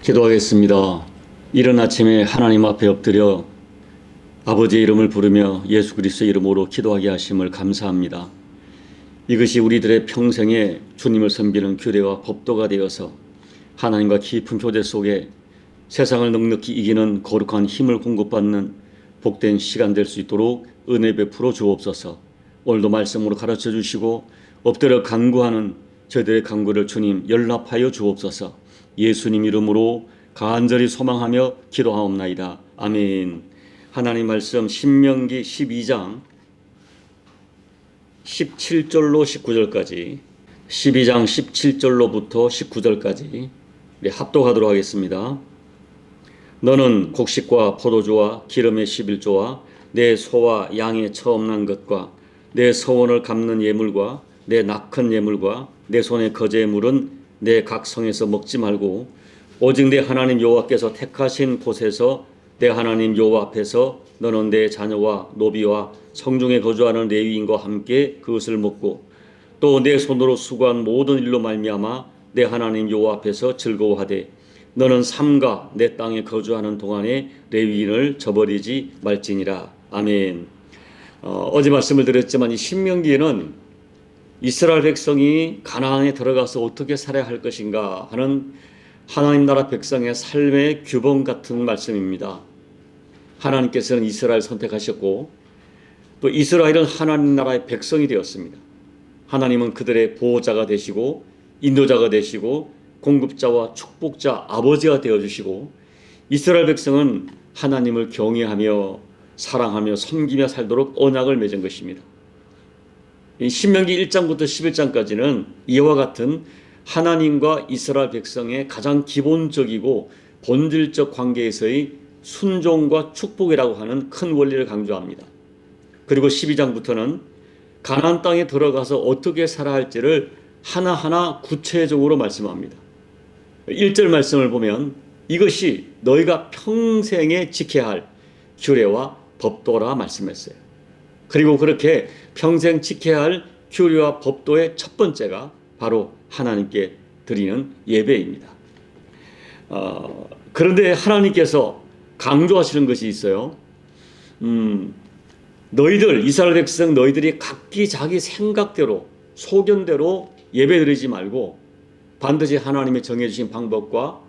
기도하겠습니다. 이른 아침에 하나님 앞에 엎드려 아버지의 이름을 부르며 예수 그리스도의 이름으로 기도하게 하심을 감사합니다. 이것이 우리들의 평생에 주님을 섬기는 규례와 법도가 되어서 하나님과 깊은 교제 속에 세상을 넉넉히 이기는 거룩한 힘을 공급받는 복된 시간 될 수 있도록 은혜 베풀어 주옵소서. 오늘도 말씀으로 가르쳐 주시고 엎드려 간구하는 저희들의 간구를 주님 연락하여 주옵소서. 예수님 이름으로 간절히 소망하며 기도하옵나이다. 아멘. 하나님 말씀 신명기 12장 17절로 19절까지 12장 17절로부터 19절까지 우리 합독하도록 하겠습니다. 너는 곡식과 포도주와 기름의 11조와 내 소와 양의 처음 난 것과 내 서원을 갚는 예물과 내 낙헌 예물과 내 손의 거제 물은 내 각 성에서 먹지 말고 오직 내 하나님 여호와께서 택하신 곳에서 내 하나님 여호와 앞에서 너는 내 자녀와 노비와 성중에 거주하는 레위인과 함께 그것을 먹고 또 내 손으로 수고한 모든 일로 말미암아 내 하나님 여호와 앞에서 즐거워하되 너는 삼가 내 땅에 거주하는 동안에 레위인을 저버리지 말지니라. 아멘. 어제 말씀을 드렸지만 이 신명기에는 이스라엘 백성이 가나안에 들어가서 어떻게 살아야 할 것인가 하는 하나님 나라 백성의 삶의 규범 같은 말씀입니다. 하나님께서는 이스라엘 선택하셨고 또 이스라엘은 하나님 나라의 백성이 되었습니다. 하나님은 그들의 보호자가 되시고 인도자가 되시고 공급자와 축복자 아버지가 되어주시고 이스라엘 백성은 하나님을 경외하며 사랑하며 섬기며 살도록 언약을 맺은 것입니다. 신명기 1장부터 11장까지는 이와 같은 하나님과 이스라엘 백성의 가장 기본적이고 본질적 관계에서의 순종과 축복이라고 하는 큰 원리를 강조합니다. 그리고 12장부터는 가나안 땅에 들어가서 어떻게 살아야 할지를 하나하나 구체적으로 말씀합니다. 1절 말씀을 보면 이것이 너희가 평생에 지켜야 할 규례와 법도라 말씀했어요. 그리고 그렇게 평생 지켜야 할 규례와 법도의 첫 번째가 바로 하나님께 드리는 예배입니다. 그런데 하나님께서 강조하시는 것이 있어요. 너희들 이스라엘 백성 너희들이 각기 자기 생각대로 소견대로 예배드리지 말고 반드시 하나님의 정해주신 방법과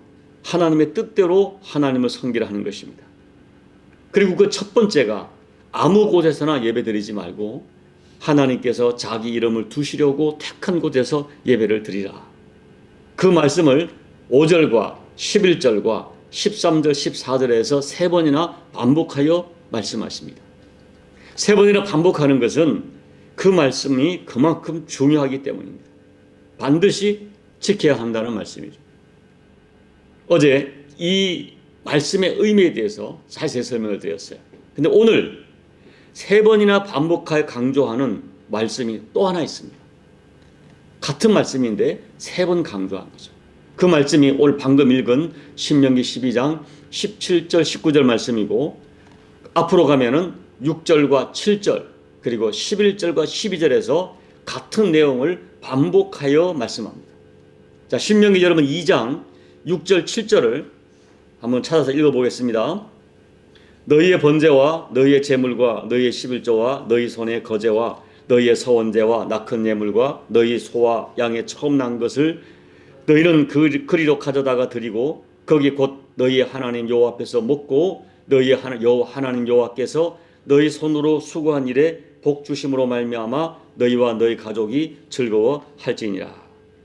하나님의 뜻대로 하나님을 섬기라 하는 것입니다. 그리고 그 첫 번째가 아무 곳에서나 예배드리지 말고 하나님께서 자기 이름을 두시려고 택한 곳에서 예배를 드리라. 그 말씀을 5절과 11절과 13절, 14절에서 세 번이나 반복하여 말씀하십니다. 세 번이나 반복하는 것은 그 말씀이 그만큼 중요하기 때문입니다. 반드시 지켜야 한다는 말씀이죠. 어제 이 말씀의 의미에 대해서 자세히 설명을 드렸어요. 근데 오늘 세 번이나 반복하여 강조하는 말씀이 또 하나 있습니다. 같은 말씀인데 세 번 강조한 거죠. 그 말씀이 오늘 방금 읽은 신명기 12장 17절 19절 말씀이고 앞으로 가면은 6절과 7절 그리고 11절과 12절에서 같은 내용을 반복하여 말씀합니다. 자, 신명기 여러분 2장 6절 7절을 한번 찾아서 읽어보겠습니다. 너희의 번제와 너희의 제물과 너희의 11조와 너희 손의 거제와 너희의 서원제와 낙헌 예물과 너희 소와 양의 처음 난 것을 너희는 그리로 가져다가 드리고 거기 곧 너희의 하나님 여호와 앞에서 먹고 너희의 하나님 여호와께서 너희 손으로 수고한 일에 복 주심으로 말미암아 너희와 너희 가족이 즐거워할지니라.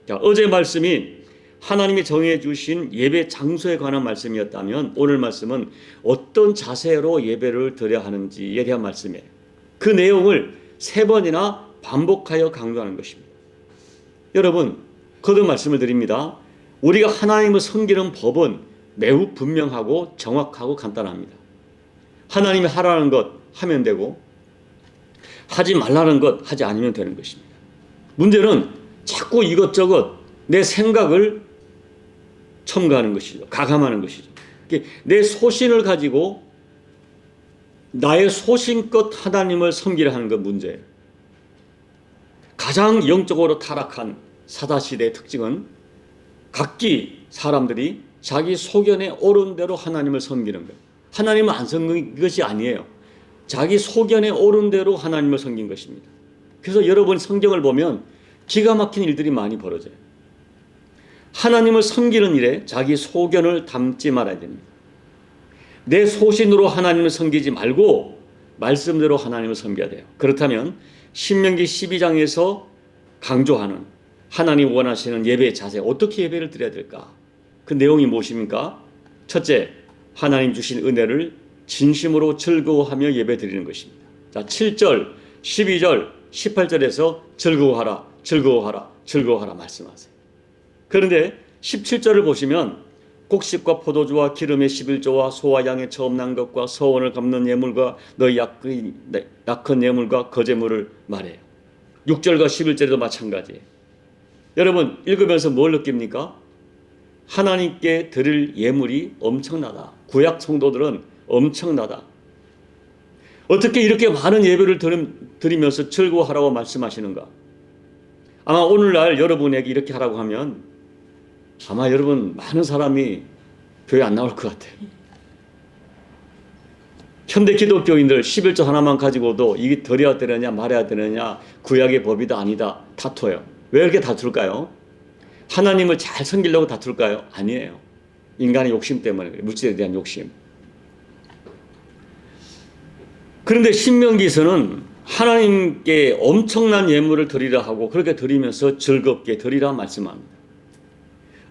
자, 어제 말씀이 하나님이 정해 주신 예배 장소에 관한 말씀이었다면 오늘 말씀은 어떤 자세로 예배를 드려야 하는지에 대한 말씀이에요. 그 내용을 세 번이나 반복하여 강조하는 것입니다. 여러분, 거듭 말씀을 드립니다. 우리가 하나님을 섬기는 법은 매우 분명하고 정확하고 간단합니다. 하나님이 하라는 것 하면 되고 하지 말라는 것 하지 않으면 되는 것입니다. 문제는 자꾸 이것저것 내 생각을 첨가하는 것이죠. 가감하는 것이죠. 내 소신을 가지고 나의 소신껏 하나님을 섬기려 하는 것 문제예요. 가장 영적으로 타락한 사다시대의 특징은 각기 사람들이 자기 소견에 옳은 대로 하나님을 섬기는 거예요. 하나님을 안 섬긴 것이 아니에요. 자기 소견에 옳은 대로 하나님을 섬긴 것입니다. 그래서 여러분 성경을 보면 기가 막힌 일들이 많이 벌어져요. 하나님을 섬기는 일에 자기 소견을 담지 말아야 됩니다. 내 소신으로 하나님을 섬기지 말고 말씀대로 하나님을 섬겨야 돼요. 그렇다면 신명기 12장에서 강조하는 하나님 원하시는 예배의 자세, 어떻게 예배를 드려야 될까? 그 내용이 무엇입니까? 첫째, 하나님 주신 은혜를 진심으로 즐거워하며 예배 드리는 것입니다. 자, 7절, 12절, 18절에서 즐거워하라, 즐거워하라, 즐거워하라 말씀하세요. 그런데 17절을 보시면 곡식과 포도주와 기름의 11조와 소와 양의 처음 난 것과 서원을 갚는 예물과 너희 약한 예물과 거제물을 말해요. 6절과 11절에도 마찬가지예요. 여러분 읽으면서 뭘 느낍니까? 하나님께 드릴 예물이 엄청나다. 구약 성도들은 엄청나다. 어떻게 이렇게 많은 예배를 드리면서 즐거워하라고 말씀하시는가? 아마 오늘날 여러분에게 이렇게 하라고 하면 아마 여러분 많은 사람이 교회 안 나올 것 같아요. 현대 기독교인들 11조 하나만 가지고도 이게 드려야 되느냐 말해야 되느냐 구약의 법이다 아니다 다퉈요. 왜 이렇게 다툴까요? 하나님을 잘 섬기려고 다툴까요? 아니에요. 인간의 욕심 때문에 그래요. 물질에 대한 욕심. 그런데 신명기에서는 하나님께 엄청난 예물을 드리라 하고 그렇게 드리면서 즐겁게 드리라 말씀합니다.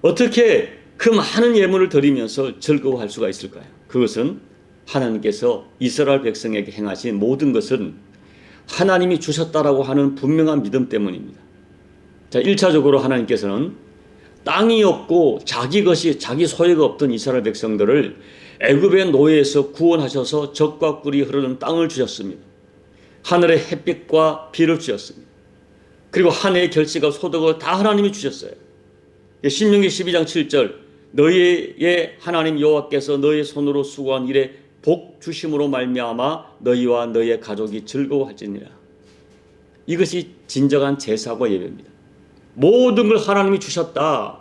어떻게 그 많은 예물을 드리면서 즐거워할 수가 있을까요? 그것은 하나님께서 이스라엘 백성에게 행하신 모든 것은 하나님이 주셨다라고 하는 분명한 믿음 때문입니다. 자, 1차적으로 하나님께서는 땅이 없고 자기 소유가 없던 이스라엘 백성들을 애굽의 노예에서 구원하셔서 젖과 꿀이 흐르는 땅을 주셨습니다. 하늘의 햇빛과 비를 주셨습니다. 그리고 한 해의 결실과 소득을 다 하나님이 주셨어요. 신명기 12장 7절 너희의 하나님 여호와께서 너희의 손으로 수고한 일에 복 주심으로 말미암아 너희와 너희의 가족이 즐거워할지니라. 이것이 진정한 제사와 예배입니다. 모든 걸 하나님이 주셨다.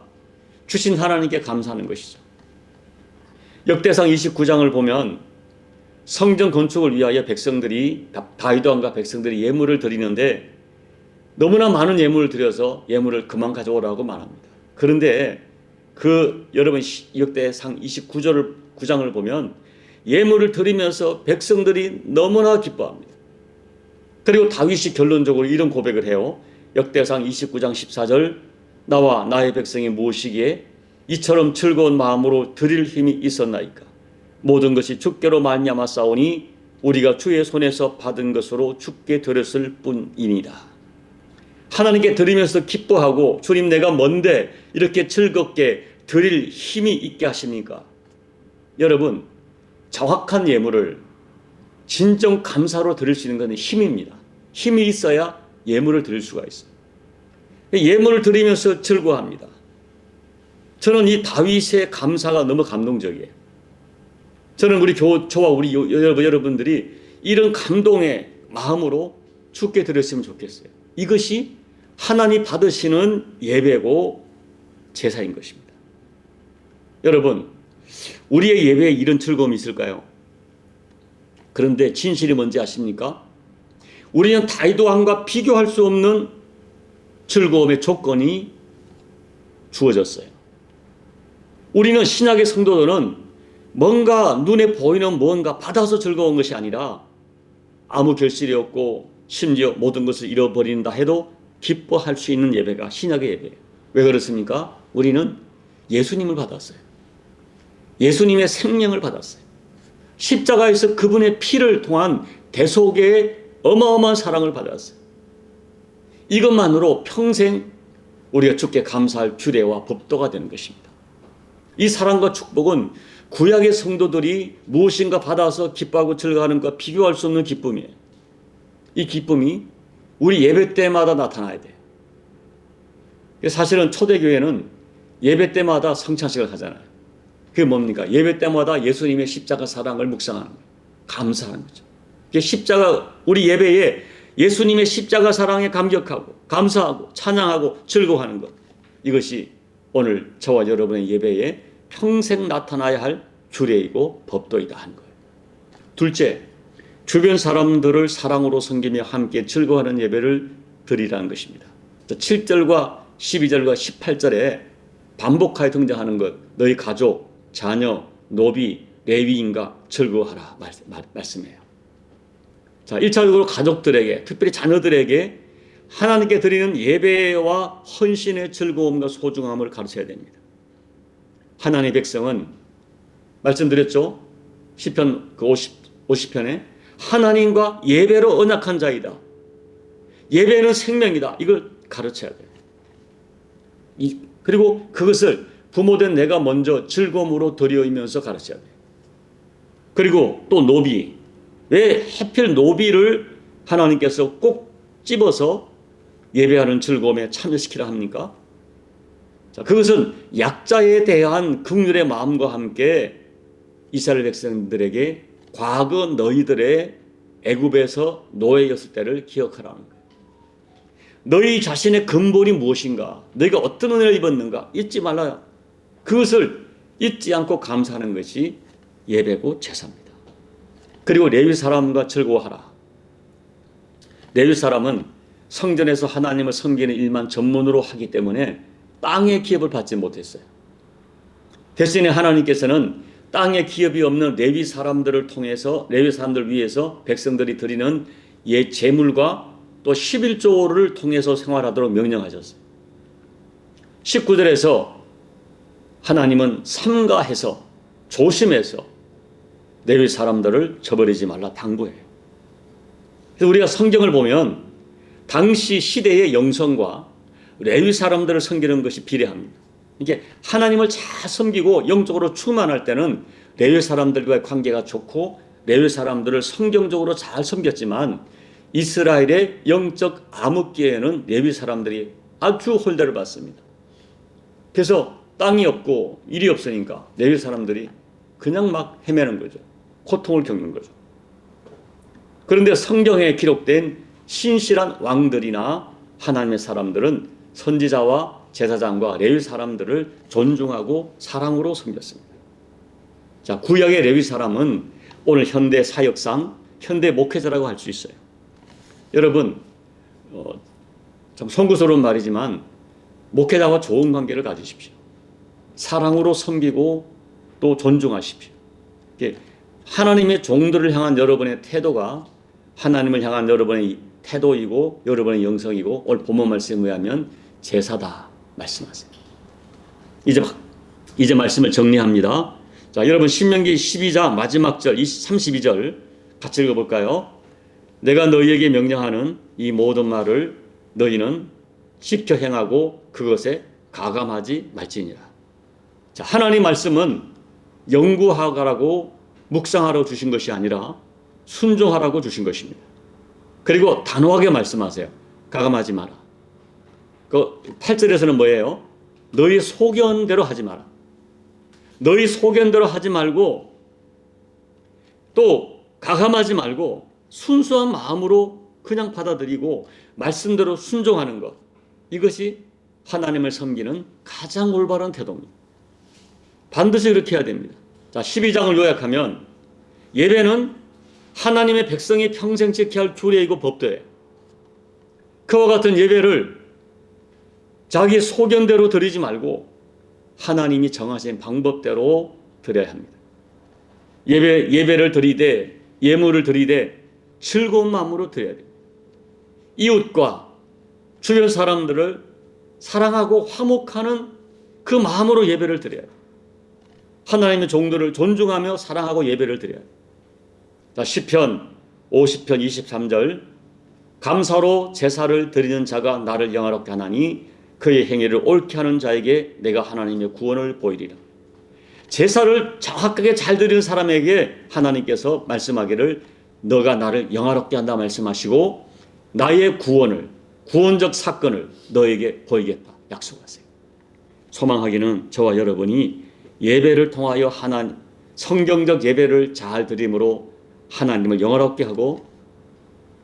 주신 하나님께 감사하는 것이죠. 역대상 29장을 보면 성전 건축을 위하여 백성들이 다윗 왕과 백성들이 예물을 드리는데 너무나 많은 예물을 드려서 예물을 그만 가져오라고 말합니다. 그런데 여러분 역대상 29장을 보면 예물을 드리면서 백성들이 너무나 기뻐합니다. 그리고 다윗이 결론적으로 이런 고백을 해요. 역대상 29장 14절 나와 나의 백성이 무엇이기에 이처럼 즐거운 마음으로 드릴 힘이 있었나이까. 모든 것이 주께로 말미암아 싸우니 우리가 주의 손에서 받은 것으로 주께 드렸을 뿐이니라. 하나님께 드리면서 기뻐하고 주님 내가 뭔데 이렇게 즐겁게 드릴 힘이 있게 하십니까? 여러분 정확한 예물을 진정 감사로 드릴 수 있는 것은 힘입니다. 힘이 있어야 예물을 드릴 수가 있어요. 예물을 드리면서 즐거워합니다. 저는 이 다윗의 감사가 너무 감동적이에요. 저는 저와 우리 여러분들이 이런 감동의 마음으로 주께 드렸으면 좋겠어요. 이것이 하나님 받으시는 예배고 제사인 것입니다. 여러분, 우리의 예배에 이런 즐거움이 있을까요? 그런데 진실이 뭔지 아십니까? 우리는 다윗 왕과 비교할 수 없는 즐거움의 조건이 주어졌어요. 우리는 신약의 성도들은 뭔가 눈에 보이는 뭔가 받아서 즐거운 것이 아니라 아무 결실이 없고 심지어 모든 것을 잃어버린다 해도 기뻐할 수 있는 예배가 신약의 예배예요. 왜 그렇습니까? 우리는 예수님을 받았어요. 예수님의 생명을 받았어요. 십자가에서 그분의 피를 통한 대속의 어마어마한 사랑을 받았어요. 이것만으로 평생 우리가 주께 감사할 규례와 법도가 되는 것입니다. 이 사랑과 축복은 구약의 성도들이 무엇인가 받아서 기뻐하고 즐거워하는 것과 비교할 수 없는 기쁨이에요. 이 기쁨이 우리 예배 때마다 나타나야 돼요. 사실은 초대교회는 예배 때마다 성찬식을 하잖아요. 그게 뭡니까? 예배 때마다 예수님의 십자가 사랑을 묵상하는 거예요. 감사하는 거죠. 십자가 우리 예배에 예수님의 십자가 사랑에 감격하고 감사하고 찬양하고 즐거워하는 것, 이것이 오늘 저와 여러분의 예배의 평생 나타나야 할 규례이고 법도이다 하는 거예요. 둘째, 주변 사람들을 사랑으로 섬기며 함께 즐거워하는 예배를 드리라는 것입니다. 7절과 12절과 18절에 반복하여 등장하는 것, 너희 가족, 자녀, 노비, 레위인과 즐거워하라 말씀이에요. 자, 1차적으로 가족들에게, 특별히 자녀들에게 하나님께 드리는 예배와 헌신의 즐거움과 소중함을 가르쳐야 됩니다. 하나님의 백성은 말씀드렸죠. 시편 50편에 하나님과 예배로 언약한 자이다. 예배는 생명이다. 이걸 가르쳐야 돼요. 그리고 그것을 부모된 내가 먼저 즐거움으로 드리면서 가르쳐야 돼요. 그리고 또 노비. 왜 하필 노비를 하나님께서 꼭 집어서 예배하는 즐거움에 참여시키라 합니까? 자, 그것은 약자에 대한 긍휼의 마음과 함께 이스라엘 백성들에게 과거 너희들의 애굽에서 노예였을 때를 기억하라는 거예요. 너희 자신의 근본이 무엇인가? 너희가 어떤 은혜를 입었는가? 잊지 말아요. 그것을 잊지 않고 감사하는 것이 예배고 제사입니다. 그리고 레위 사람과 즐거워하라. 레위 사람은 성전에서 하나님을 섬기는 일만 전문으로 하기 때문에 땅의 기업을 받지 못했어요. 대신에 하나님께서는 땅의 기업이 없는 레위 사람들을 통해서 레위 사람들 위해서 백성들이 드리는 재물과 또 11조를 통해서 생활하도록 명령하셨어요. 19절에서 하나님은 삼가해서 조심해서 레위 사람들을 저버리지 말라 당부해요. 그래서 우리가 성경을 보면 당시 시대의 영성과 레위 사람들을 섬기는 것이 비례합니다. 이게 하나님을 잘 섬기고 영적으로 충만할 때는 레위 사람들과의 관계가 좋고 레위 사람들을 성경적으로 잘 섬겼지만 이스라엘의 영적 암흑기에는 레위 사람들이 아주 홀대를 받습니다. 그래서 땅이 없고 일이 없으니까 레위 사람들이 그냥 막 헤매는 거죠. 고통을 겪는 거죠. 그런데 성경에 기록된 신실한 왕들이나 하나님의 사람들은 선지자와 제사장과 레위 사람들을 존중하고 사랑으로 섬겼습니다. 자, 구약의 레위 사람은 오늘 현대 사역상 현대 목회자라고 할 수 있어요. 여러분, 참 송구스러운 말이지만 목회자와 좋은 관계를 가지십시오. 사랑으로 섬기고 또 존중하십시오. 하나님의 종들을 향한 여러분의 태도가 하나님을 향한 여러분의 태도이고 여러분의 영성이고 오늘 본문 말씀에 의하면 제사다 말씀하세요. 이제 말씀을 정리합니다. 자, 여러분 신명기 12장 마지막 절 32절 같이 읽어볼까요? 내가 너희에게 명령하는 이 모든 말을 너희는 지켜 행하고 그것에 가감하지 말지니라. 자, 하나님 말씀은 연구하라고 묵상하라고 주신 것이 아니라 순종하라고 주신 것입니다. 그리고 단호하게 말씀하세요. 가감하지 마라. 그 8절에서는 뭐예요? 너희 소견대로 하지 마라. 너희 소견대로 하지 말고 또 가감하지 말고 순수한 마음으로 그냥 받아들이고 말씀대로 순종하는 것. 이것이 하나님을 섬기는 가장 올바른 태도입니다. 반드시 그렇게 해야 됩니다. 자, 12장을 요약하면 예배는 하나님의 백성이 평생 지켜야 할 규례이고 법도예요. 그와 같은 예배를 자기 소견대로 드리지 말고 하나님이 정하신 방법대로 드려야 합니다. 예배를 드리되 예물을 드리되 즐거운 마음으로 드려야 됩니다. 이웃과 주변 사람들을 사랑하고 화목하는 그 마음으로 예배를 드려야 돼요. 하나님의 종들을 존중하며 사랑하고 예배를 드려야 돼요. 자, 시편 50편 23절 감사로 제사를 드리는 자가 나를 영화롭게 하나니 그의 행위를 옳게 하는 자에게 내가 하나님의 구원을 보이리라. 제사를 정확하게 잘 드리는 사람에게 하나님께서 말씀하기를 너가 나를 영화롭게 한다 말씀하시고 나의 구원을 구원적 사건을 너에게 보이겠다 약속하세요. 소망하기는 저와 여러분이 예배를 통하여 성경적 예배를 잘 드림으로 하나님을 영화롭게 하고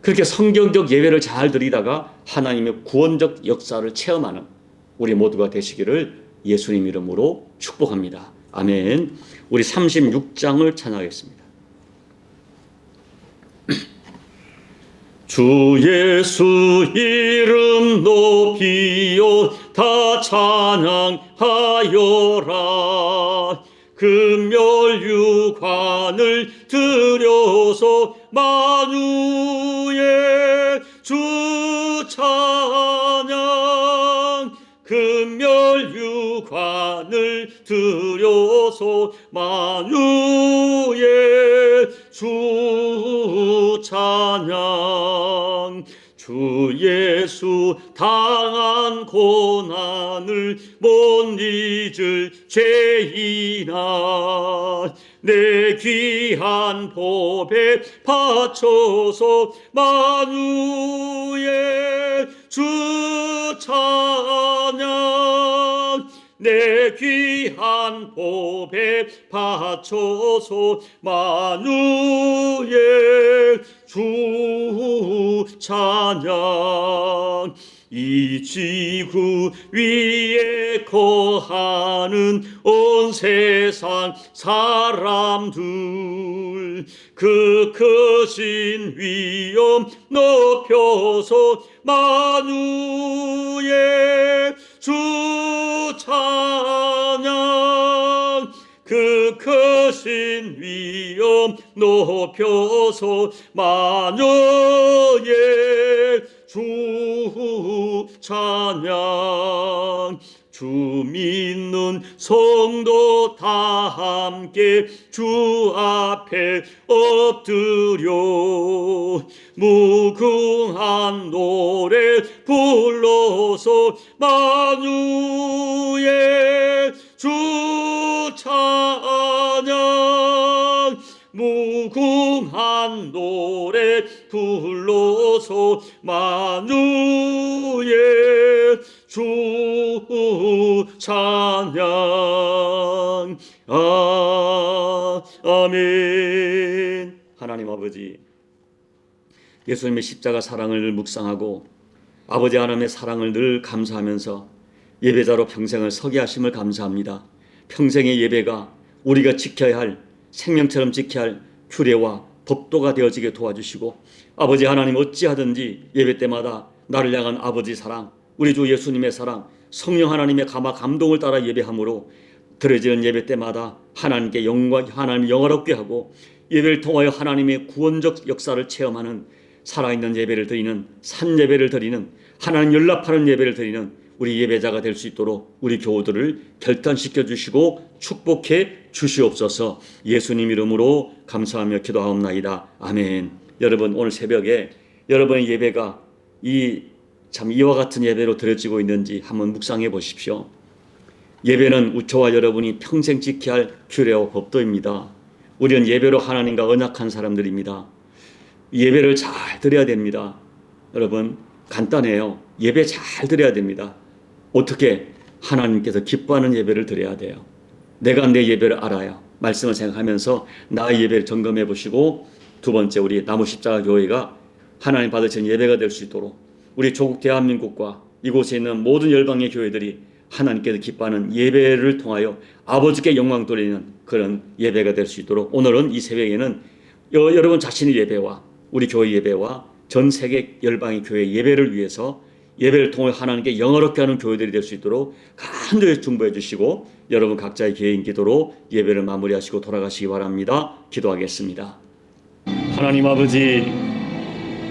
그렇게 성경적 예배를 잘 드리다가 하나님의 구원적 역사를 체험하는 우리 모두가 되시기를 예수님 이름으로 축복합니다. 아멘. 우리 36장을 찬양하겠습니다. 주 예수 이름 높이요 다 찬양하여라. 금멸유관을 들여서 만유의 주 찬양. 금멸유관을 들여서 만유의 주 찬양. 주 예수 당한 고난을 못 잊을 죄인아, 내 귀한 법에 바쳐서 만유의 주 찬양. 내 귀한 법에 바쳐서 만유의 주 찬양. 이 지구 위에 거하는 온 세상 사람들, 그 크신 위엄 높여서 만유의 주 찬양. 그 크신 위엄 높여서 만유의 주 찬양. 주 믿는 성도 다 함께 주 앞에 엎드려 무궁한 노래 불러서 만유의 주 찬양. 무궁한 노래 불러서 만유의 주 찬양. 아멘. 하나님 아버지, 예수님의 십자가 사랑을 묵상하고 아버지 하나님의 사랑을 늘 감사하면서 예배자로 평생을 서게 하심을 감사합니다. 평생의 예배가 우리가 지켜야 할, 생명처럼 지켜야 할 규례와 법도가 되어지게 도와주시고, 아버지 하나님 어찌하든지 예배 때마다 나를 향한 아버지 사랑, 우리 주 예수님의 사랑, 성령 하나님의 감화 감동을 따라 예배함으로 드려지는 예배 때마다 하나님께 영광, 하나님 영화롭게 하고 예배를 통하여 하나님의 구원적 역사를 체험하는 살아있는 예배를 드리는, 산 예배를 드리는, 하나님 연락하는 예배를 드리는 우리 예배자가 될 수 있도록 우리 교우들을 결단시켜 주시고 축복해 주시옵소서. 예수님 이름으로 감사하며 기도하옵나이다. 아멘. 여러분, 오늘 새벽에 여러분의 예배가 이와 같은 예배로 드려지고 있는지 한번 묵상해 보십시오. 예배는 저와 여러분이 평생 지켜야 할 규례와 법도입니다. 우리는 예배로 하나님과 언약한 사람들입니다. 예배를 잘 드려야 됩니다. 여러분, 간단해요. 예배 잘 드려야 됩니다. 어떻게? 하나님께서 기뻐하는 예배를 드려야 돼요. 내가 내 예배를 알아야 말씀을 생각하면서 나의 예배를 점검해 보시고, 두 번째, 우리 나무십자가 교회가 하나님 받으신 예배가 될 수 있도록 우리 조국 대한민국과 이곳에 있는 모든 열방의 교회들이 하나님께서 기뻐하는 예배를 통하여 아버지께 영광 돌리는 그런 예배가 될 수 있도록, 오늘은 이 새벽에는 여러분 자신의 예배와 우리 교회 예배와 전 세계 열방의 교회 예배를 위해서 예배를 통해 하나님께 영화롭게 하는 교회들이 될 수 있도록 간절히 중보해 주시고, 여러분 각자의 개인 기도로 예배를 마무리하시고 돌아가시기 바랍니다. 기도하겠습니다. 하나님 아버지,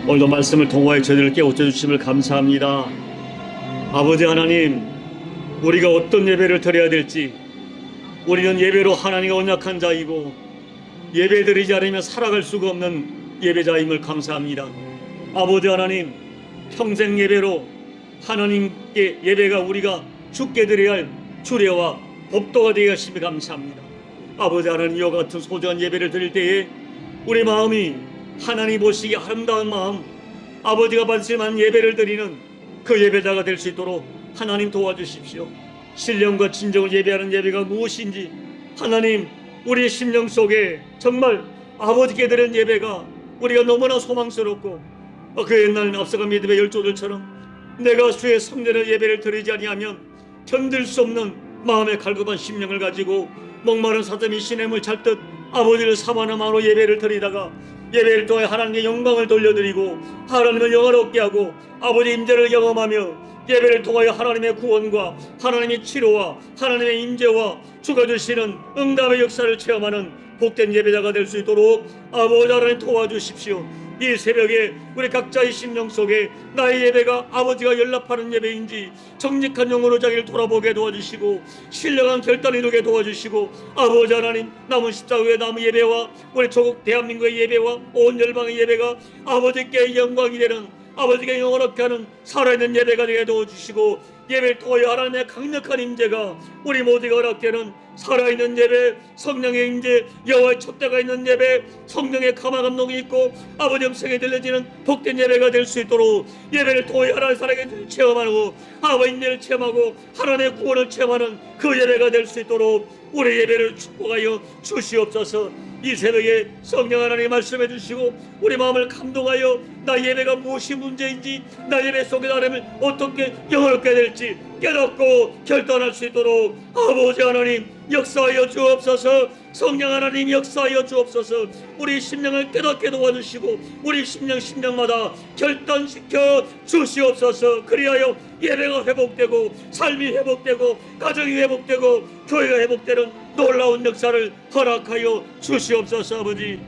오늘도 말씀을 통하여 저희를 깨우쳐 주심을 감사합니다. 아버지 하나님, 우리가 어떤 예배를 드려야 될지, 우리는 예배로 하나님과 언약한 자이고 예배 드리지 않으면 살아갈 수가 없는 예배자임을 감사합니다. 아버지 하나님, 평생 예배로 하나님께 예배가 우리가 주께 드려야 할 주례와 법도가 되게 하심을 감사합니다. 아버지 하나님, 이와 같은 소중한 예배를 드릴 때에 우리 마음이 하나님 보시기에 아름다운 마음, 아버지가 받으시는 예배를 드리는 그 예배자가 될 수 있도록 하나님 도와주십시오. 신령과 진정을 예배하는 예배가 무엇인지 하나님, 우리의 심령 속에 정말 아버지께 드리는 예배가 우리가 너무나 소망스럽고, 그 옛날 앞서간 믿음의 열조들처럼 내가 주의 성전의 예배를 드리지 아니하면 견딜 수 없는 마음의 갈급한 심령을 가지고 목마른 사슴이 시냇물 찰듯 아버지를 사모하는 마음으로 예배를 드리다가 예배를 통해 하나님의 영광을 돌려드리고 하나님을 영화롭게 하고 아버지 임재를 경험하며 예배를 통하여 하나님의 구원과 하나님의 치료와 하나님의 임재와 주가 주시는 응답의 역사를 체험하는 복된 예배자가 될 수 있도록 아버지 하나님 도와주십시오. 이 새벽에 우리 각자의 심령 속에 나의 예배가 아버지가 연락하는 예배인지 정직한 영으로 자기를 돌아보게 도와주시고 신령한 결단을 이루게 도와주시고 아버지 하나님 남은 십자가 위에 남은 예배와 우리 조국 대한민국의 예배와 온 열방의 예배가 아버지께 영광이 되는 아버지께 영원하게 하는 살아있는 예배가 되게 도와주시고 예배를 통하여 하나님의 강력한 임재가 우리 모두가 허락되는 살아있는 예배, 성령의 임재, 여호와의 촛대가 있는 예배, 성령의 감화 감동이 있고 아버지 음성에 들려지는 복된 예배가 될 수 있도록 예배를 통하여 하나님의 사랑을 체험하고 아버지 임재를 체험하고 하나님의 구원을 체험하는 그 예배가 될 수 있도록 우리 예배를 축복하여 주시옵소서. 이 새벽에 성령 하나님 말씀해 주시고 우리 마음을 감동하여 나 예배가 무엇이 문제인지 나 예배 속에 하나님을 어떻게 영원하게 될지 깨닫고 결단할 수 있도록 아버지 하나님 역사하여 주옵소서. 성령 하나님 역사하여 주옵소서. 우리 심령을 깨닫게 도와주시고 우리 심령마다 결단시켜 주시옵소서. 그리하여 예배가 회복되고 삶이 회복되고 가정이 회복되고 교회가 회복되는 놀라운 역사를 허락하여 주시옵소서. 아버지